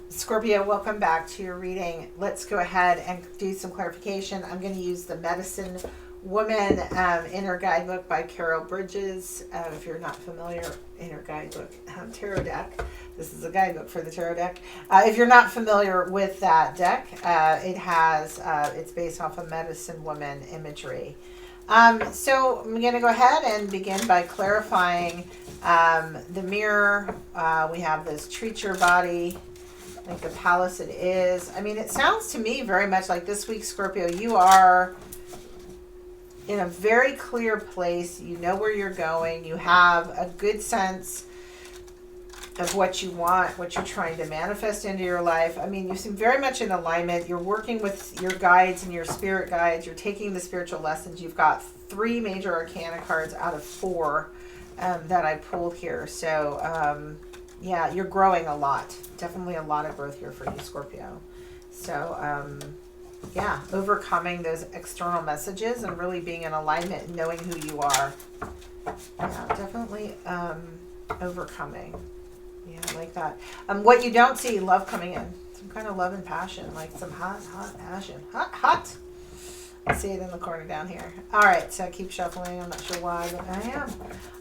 Scorpio, welcome back to your reading. Let's go ahead and do some clarification. I'm going to use the Medicine Woman Inner Guidebook by Carol Bridges. If you're not familiar, Inner Guidebook Tarot deck. This is a guidebook for the tarot deck. If you're not familiar with that deck, it's based off of Medicine Woman imagery. So I'm going to go ahead and begin by clarifying the mirror. We have this treat your body like the palace it is. I mean, it sounds to me very much like this week, Scorpio, you are in a very clear place. You know where you're going. You have a good sense of what you want, what you're trying to manifest into your life. I mean, you seem very much in alignment. You're working with your guides and your spirit guides. You're taking the spiritual lessons. You've got 3 major arcana cards out of 4 that I pulled here. So, yeah, you're growing a lot. Definitely a lot of growth here for you, Scorpio. So, yeah, overcoming those external messages and really being in alignment and knowing who you are. Yeah, definitely overcoming. Yeah, I like that. What you don't see, love coming in. Some kind of love and passion, like some hot passion. Hot. I see it in the corner down here. All right, so I keep shuffling. I'm not sure why, but I am.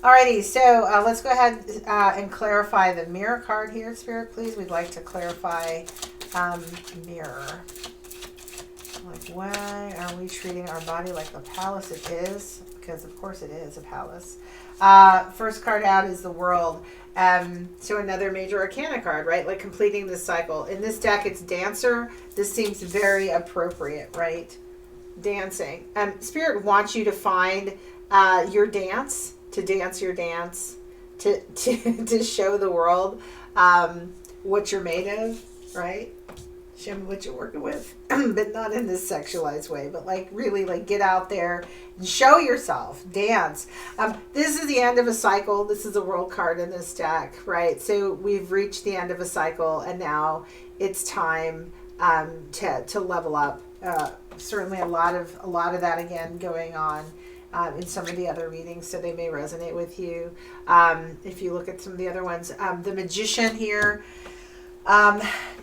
Alrighty, so let's go ahead and clarify the mirror card here, Spirit, please. We'd like to clarify mirror. Like, why are we treating our body like the palace it is? Because, of course, it is a palace. First card out is the World. So another major arcana card, right? Like completing this cycle. In this deck, it's Dancer. This seems very appropriate, right? Dancing. Spirit wants you to find your dance, to dance your dance, to show the world what you're made of, right? Show me what you're working with, but not in this sexualized way, but like really like get out there and show yourself, dance. This is the end of a cycle. This is a World card in this deck, right? So we've reached the end of a cycle and now it's time to level up. Certainly a lot of that again going on in some of the other readings, so they may resonate with you. If you look at some of the other ones, the Magician here.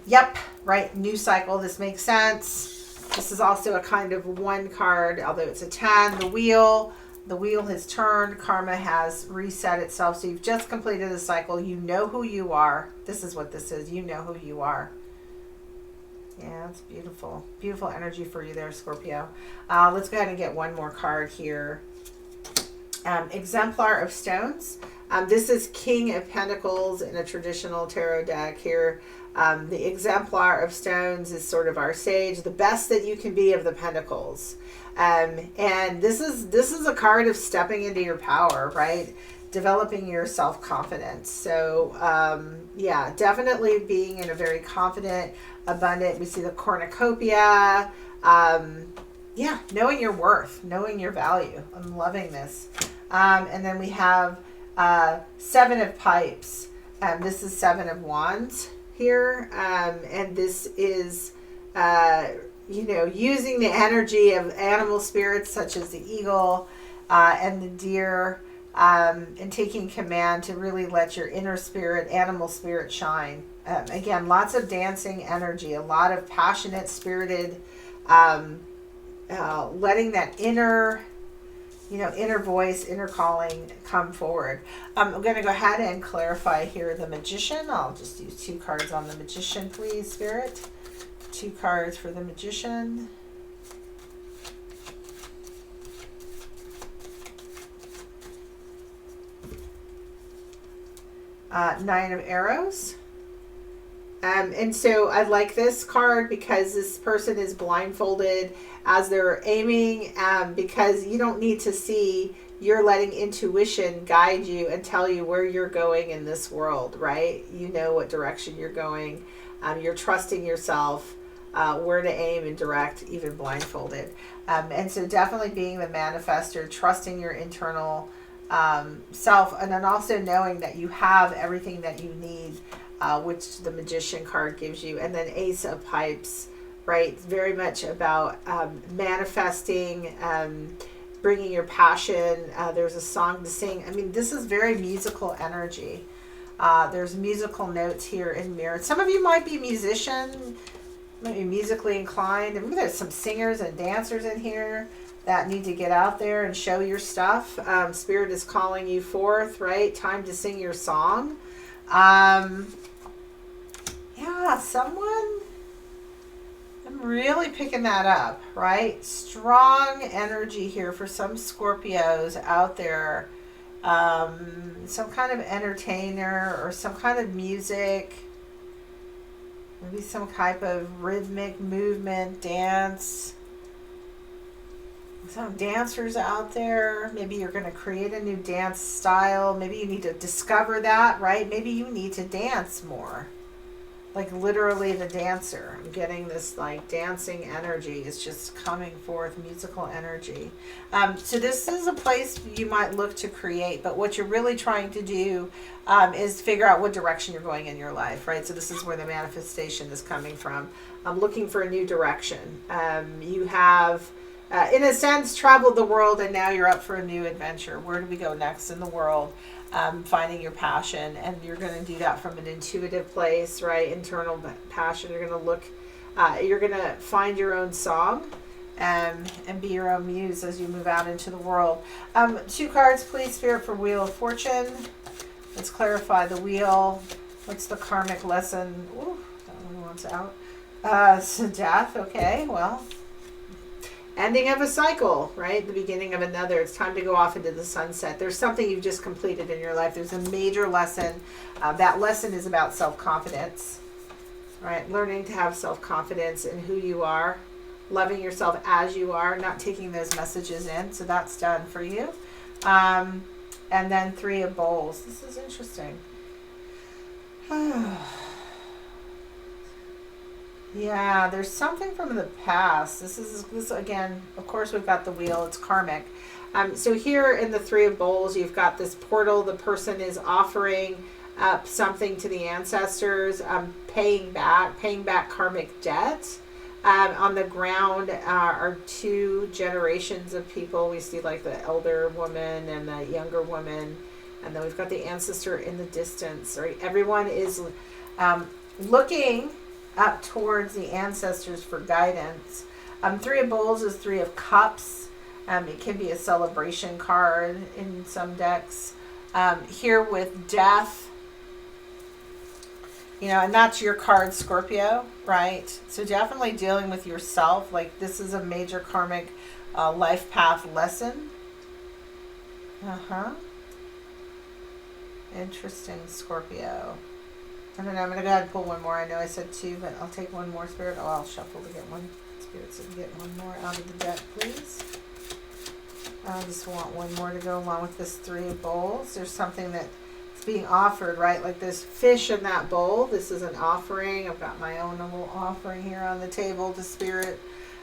Yep, right, new cycle. This makes sense. This is also a kind of 1 card, although it's a 10. The Wheel has turned. Karma has reset itself. So you've just completed a cycle. You know who you are. This is what this is. You know who you are. Yeah, it's beautiful. Beautiful energy for you there, Scorpio. Let's go ahead and get one more card here. Exemplar of Stones. This is King of Pentacles in a traditional tarot deck here. The Exemplar of Stones is sort of our sage, the best that you can be of the Pentacles. And this is a card of stepping into your power, right? Developing your self-confidence. So, yeah, definitely being in a very confident, abundant, we see the cornucopia. Yeah, knowing your worth, knowing your value. I'm loving this. And then we have 7 of Pipes. This is 7 of Wands here. And this is, using the energy of animal spirits such as the eagle and the deer, and taking command to really let your inner spirit, animal spirit shine. Again, lots of dancing energy, a lot of passionate, spirited, letting that inner voice, inner calling come forward. I'm going to go ahead and clarify here the Magician. I'll just use 2 cards on the Magician, please, Spirit. 2 cards for the Magician. Nine of Arrows. And so I like this card because this person is blindfolded as they're aiming, because you don't need to see. You're letting intuition guide you and tell you where you're going in this world, right? You know what direction you're going. You're trusting yourself, where to aim and direct, even blindfolded. And so definitely being the manifester, trusting your internal self, and then also knowing that you have everything that you need, which the Magician card gives you. And then Ace of Pipes, right? Very much about manifesting, bringing your passion. There's a song to sing. I mean, this is very musical energy. There's musical notes here in mirror. Some of you might be musician, might be musically inclined. Maybe there's some singers and dancers in here that need to get out there and show your stuff. Spirit is calling you forth, right? Time to sing your song. Yeah, someone, I'm really picking that up, right? Strong energy here for some Scorpios out there. Some kind of entertainer or some kind of music. Maybe some type of rhythmic movement, dance. Some dancers out there. Maybe you're going to create a new dance style. Maybe you need to discover that, right? Maybe you need to dance more. Like literally the dancer. I'm getting this like dancing energy. It's just coming forth, musical energy. So this is a place you might look to create, but what you're really trying to do is figure out what direction you're going in your life, right? So this is where the manifestation is coming from. I'm looking for a new direction. You have, in a sense, traveled the world and now you're up for a new adventure. Where do we go next in the world? Finding your passion, and you're going to do that from an intuitive place, right? Internal passion. You're going to look, you're going to find your own song and be your own muse as you move out into the world. 2 cards, please, Spirit, for Wheel of Fortune. Let's clarify the wheel. What's the karmic lesson? Ooh, that one wants out. So death, okay, well. Ending of a cycle, right? The beginning of another. It's time to go off into the sunset. There's something you've just completed in your life. There's a major lesson. That lesson is about self-confidence, right? Learning to have self-confidence in who you are, loving yourself as you are, not taking those messages in. So that's done for you. And then 3 of Bowls. This is interesting. Yeah, there's something from the past. This again, of course, we've got the wheel. It's karmic. So here in the 3 of Bowls, you've got this portal. The person is offering up something to the ancestors, paying back karmic debt. On the ground are 2 generations of people. We see like the elder woman and the younger woman, and then we've got the ancestor in the distance. Right, everyone is looking up towards the ancestors for guidance. 3 of Bowls is 3 of Cups. It can be a celebration card in some decks. Here with Death, you know, and that's your card, Scorpio, right? So definitely dealing with yourself. Like this is a major karmic life path lesson. Interesting, Scorpio. I don't know, I'm going to go ahead and pull one more. I know I said 2, but I'll take one more, Spirit. Oh, I'll shuffle to get one. Spirit, so get one more out of the deck, please. I just want one more to go along with this 3 of Bowls. There's something that's being offered, right? Like this fish in that bowl. This is an offering. I've got my own little offering here on the table to Spirit.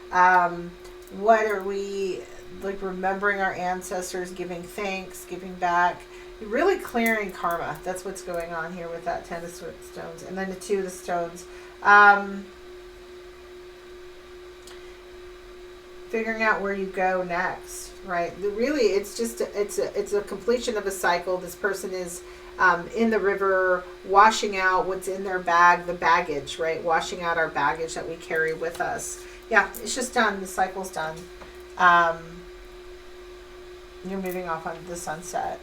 What are we, like remembering our ancestors, giving thanks, giving back. Really clearing karma. That's what's going on here with that 10 of stones. And then the 2 of the stones. Figuring out where you go next, right? Really, it's just, it's a completion of a cycle. This person is in the river, washing out what's in their bag, the baggage, right? Washing out our baggage that we carry with us. Yeah, it's just done. The cycle's done. You're moving off onto the sunset.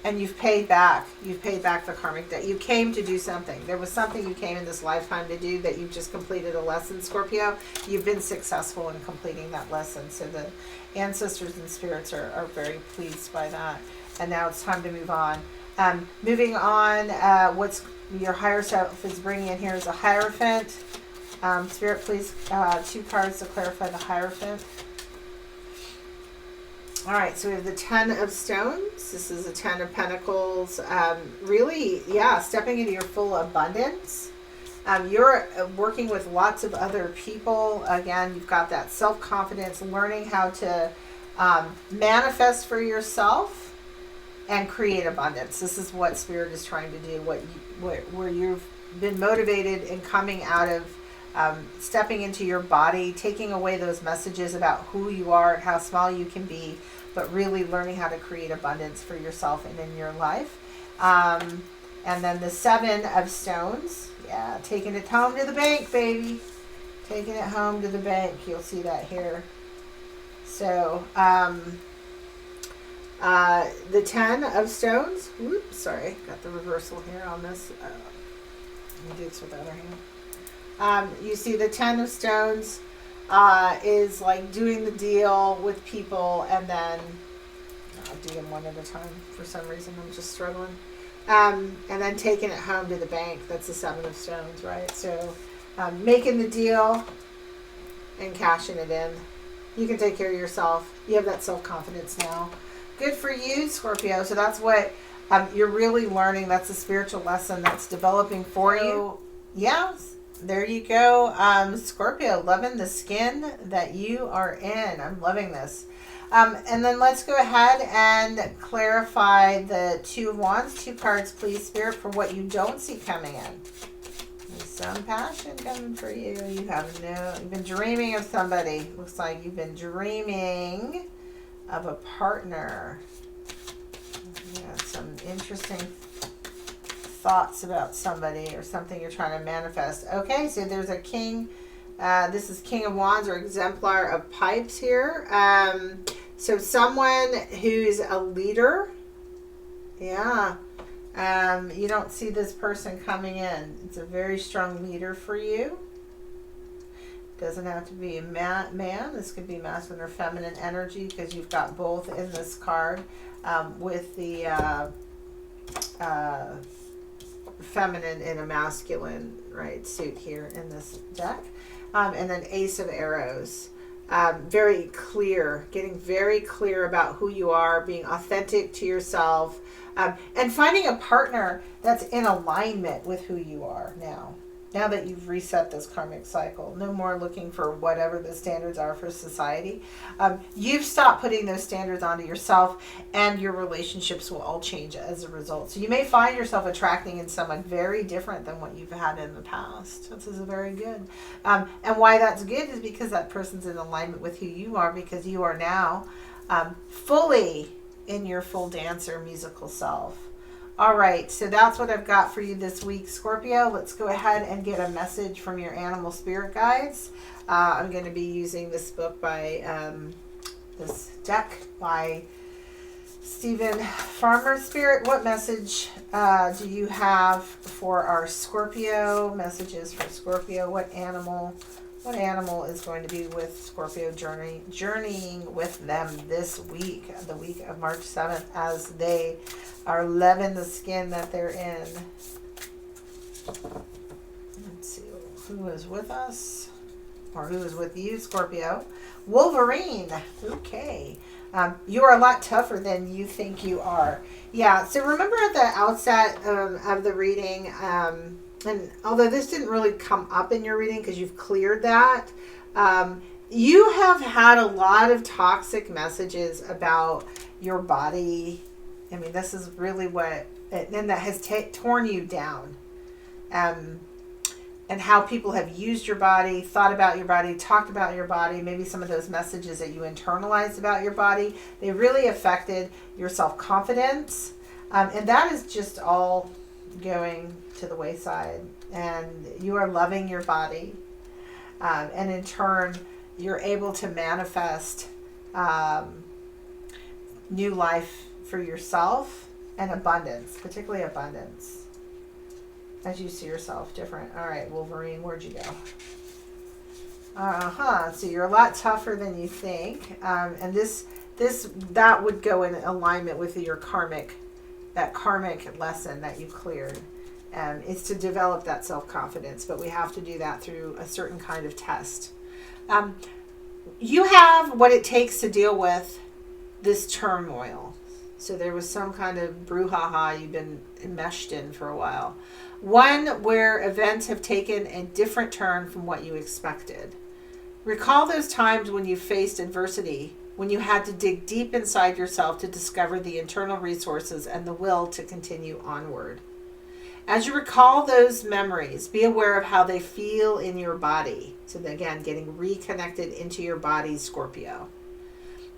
And you've paid back the karmic debt. You came to do something. There was something you came in this lifetime to do that you've just completed a lesson, Scorpio. You've been successful in completing that lesson. So the ancestors and spirits are very pleased by that. And now it's time to move on. Moving on, what's your higher self is bringing in here is a Hierophant. Spirit, please, 2 cards to clarify the Hierophant. All right, so we have the 10 of Stones. This is a 10 of Pentacles. Really, yeah, stepping into your full abundance. You're working with lots of other people. Again, you've got that self-confidence, learning how to manifest for yourself and create abundance. This is what Spirit is trying to do, where you've been motivated in coming out of stepping into your body, taking away those messages about who you are and how small you can be, but really learning how to create abundance for yourself and in your life. And then the 7 of stones. Yeah, taking it home to the bank, baby. Taking it home to the bank. You'll see that here. So, the 10 of stones. Whoops, sorry. Got the reversal here on this. Let me do this with the other hand. You see the 10 of stones is like doing the deal with people, and then I'll do them one at a time. For some reason, I'm just struggling. And then taking it home to the bank. That's the 7 of stones, right? So making the deal and cashing it in. You can take care of yourself. You have that self-confidence now. Good for you, Scorpio. So that's what you're really learning. That's a spiritual lesson that's developing for you. Yeah, there you go. Scorpio, loving the skin that you are in. I'm loving this. And then let's go ahead and clarify the 2 of Wands. 2 cards, please, Spirit, for what you don't see coming in. There's some passion coming for you. You've been dreaming of somebody. Looks like you've been dreaming of a partner. Yeah, some interesting thoughts about somebody or something you're trying to manifest. Okay, so there's a king. This is King of Wands or Exemplar of Pipes here. So someone who's a leader. Yeah. You don't see this person coming in. It's a very strong leader for you. Doesn't have to be a man. This could be masculine or feminine energy because you've got both in this card with the feminine and a masculine, right, suit here in this deck. And then Ace of Arrows. Very clear, getting very clear about who you are, being authentic to yourself, and finding a partner that's in alignment with who you are now. Now that you've reset this karmic cycle, no more looking for whatever the standards are for society. You've stopped putting those standards onto yourself, and your relationships will all change as a result. So you may find yourself attracting in someone very different than what you've had in the past. This is very good. And why that's good is because that person's in alignment with who you are, because you are now fully in your full dancer musical self. All right, so that's what I've got for you this week, Scorpio. Let's go ahead and get a message from your animal spirit guides. I'm going to be using this book by, this deck by Stephen Farmer Spirit. What message do you have for our Scorpio? Messages for Scorpio. What animal is going to be with Scorpio journeying with them this week, the week of March 7th, as they are loving the skin that they're in? Let's see who is with us, or who is with you, Scorpio. Wolverine. Okay. You are a lot tougher than you think you are. Yeah, so remember at the outset of the reading, and although this didn't really come up in your reading because you've cleared that, you have had a lot of toxic messages about your body. I mean, this is really what, and that has torn you down. And how people have used your body, thought about your body, talked about your body, maybe some of those messages that you internalized about your body, they really affected your self-confidence. And that is just all going to the wayside, and you are loving your body, and in turn you're able to manifest new life for yourself and abundance, particularly abundance, as you see yourself different. All right, Wolverine, where'd you go? So you're a lot tougher than you think, and that would go in alignment with your karmic lesson that you cleared. Is to develop that self-confidence, but we have to do that through a certain kind of test. You have what it takes to deal with this turmoil. So there was some kind of brouhaha you've been enmeshed in for a while. One where events have taken a different turn from what you expected. Recall those times when you faced adversity, when you had to dig deep inside yourself to discover the internal resources and the will to continue onward. As you recall those memories, be aware of how they feel in your body. So again, getting reconnected into your body, Scorpio.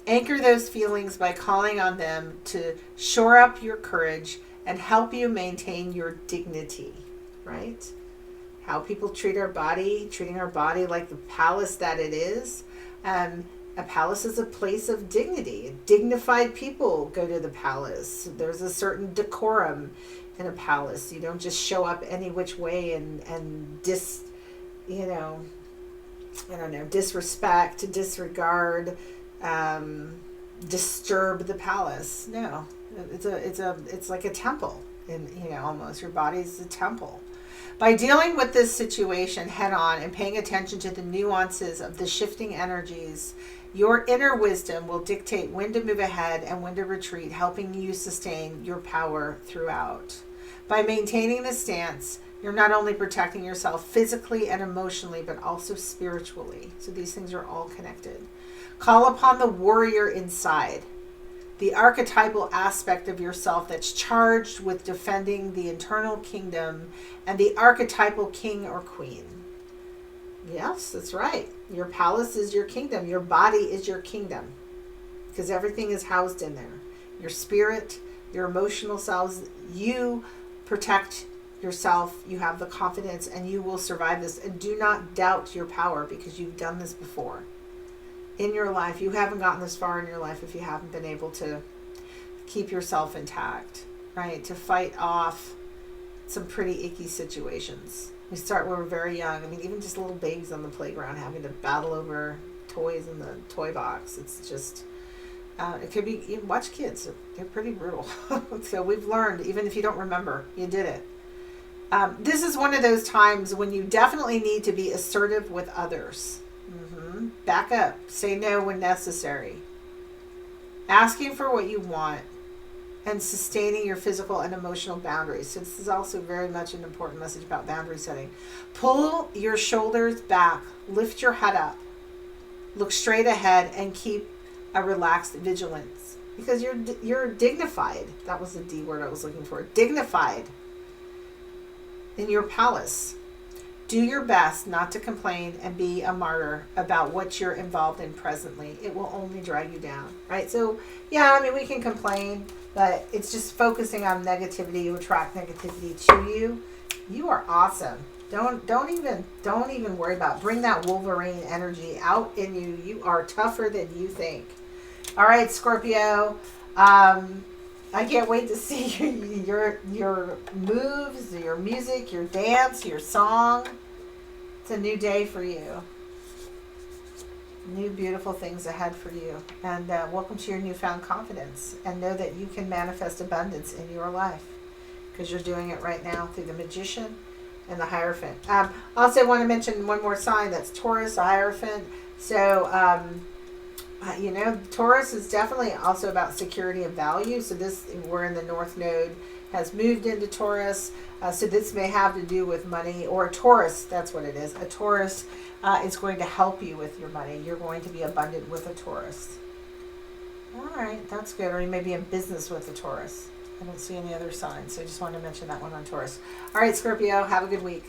Anchor those feelings by calling on them to shore up your courage and help you maintain your dignity, right? How people treat our body, treating our body like the palace that it is. A palace is a place of dignity. Dignified people go to the palace. There's a certain decorum in a palace. You don't just show up any which way and disrespect, disregard, disturb the palace. No, it's like a temple, and almost your body's a temple. By dealing with this situation head on and paying attention to the nuances of the shifting energies, your inner wisdom will dictate when to move ahead and when to retreat, helping you sustain your power throughout. By maintaining this stance, you're not only protecting yourself physically and emotionally, but also spiritually. So these things are all connected. Call upon the warrior inside, the archetypal aspect of yourself that's charged with defending the internal kingdom, and the archetypal king or queen. Yes, that's right. Your palace is your kingdom. Your body is your kingdom, because everything is housed in there. Your spirit, your emotional selves, you protect yourself. You have the confidence, and you will survive this. And do not doubt your power, because you've done this before in your life. You haven't gotten this far in your life if you haven't been able to keep yourself intact, right? To fight off some pretty icky situations. We start when we're very young. I mean, even just little babies on the playground having to battle over toys in the toy box. It's just, it could be, you watch kids, they're pretty brutal. So we've learned, even if you don't remember, you did it. This is one of those times when you definitely need to be assertive with others. Back up. Say no when necessary. Asking for what you want and sustaining your physical and emotional boundaries. So this is also very much an important message about boundary setting. Pull your shoulders back. Lift your head up. Look straight ahead and keep a relaxed vigilance. Because you're dignified. That was the D word I was looking for. Dignified in your palace. Do your best not to complain and be a martyr about what you're involved in presently. It will only drag you down, right? So, yeah, I mean, we can complain, but it's just focusing on negativity. You attract negativity to you. You are awesome. Don't even worry about it. Bring that Wolverine energy out in you. You are tougher than you think. All right, Scorpio. I can't wait to see your moves, your music, your dance, your song. It's a new day for you. New beautiful things ahead for you. And welcome to your newfound confidence. And know that you can manifest abundance in your life, because you're doing it right now through the Magician and the Hierophant. Also want to mention one more sign. That's Taurus, the Hierophant. So, Taurus is definitely also about security and value. So we're in the North Node, has moved into Taurus. So this may have to do with money, or a Taurus, that's what it is. A Taurus is going to help you with your money. You're going to be abundant with a Taurus. All right, that's good. Or you may be in business with a Taurus. I don't see any other signs, so I just wanted to mention that one on Taurus. All right, Scorpio, have a good week.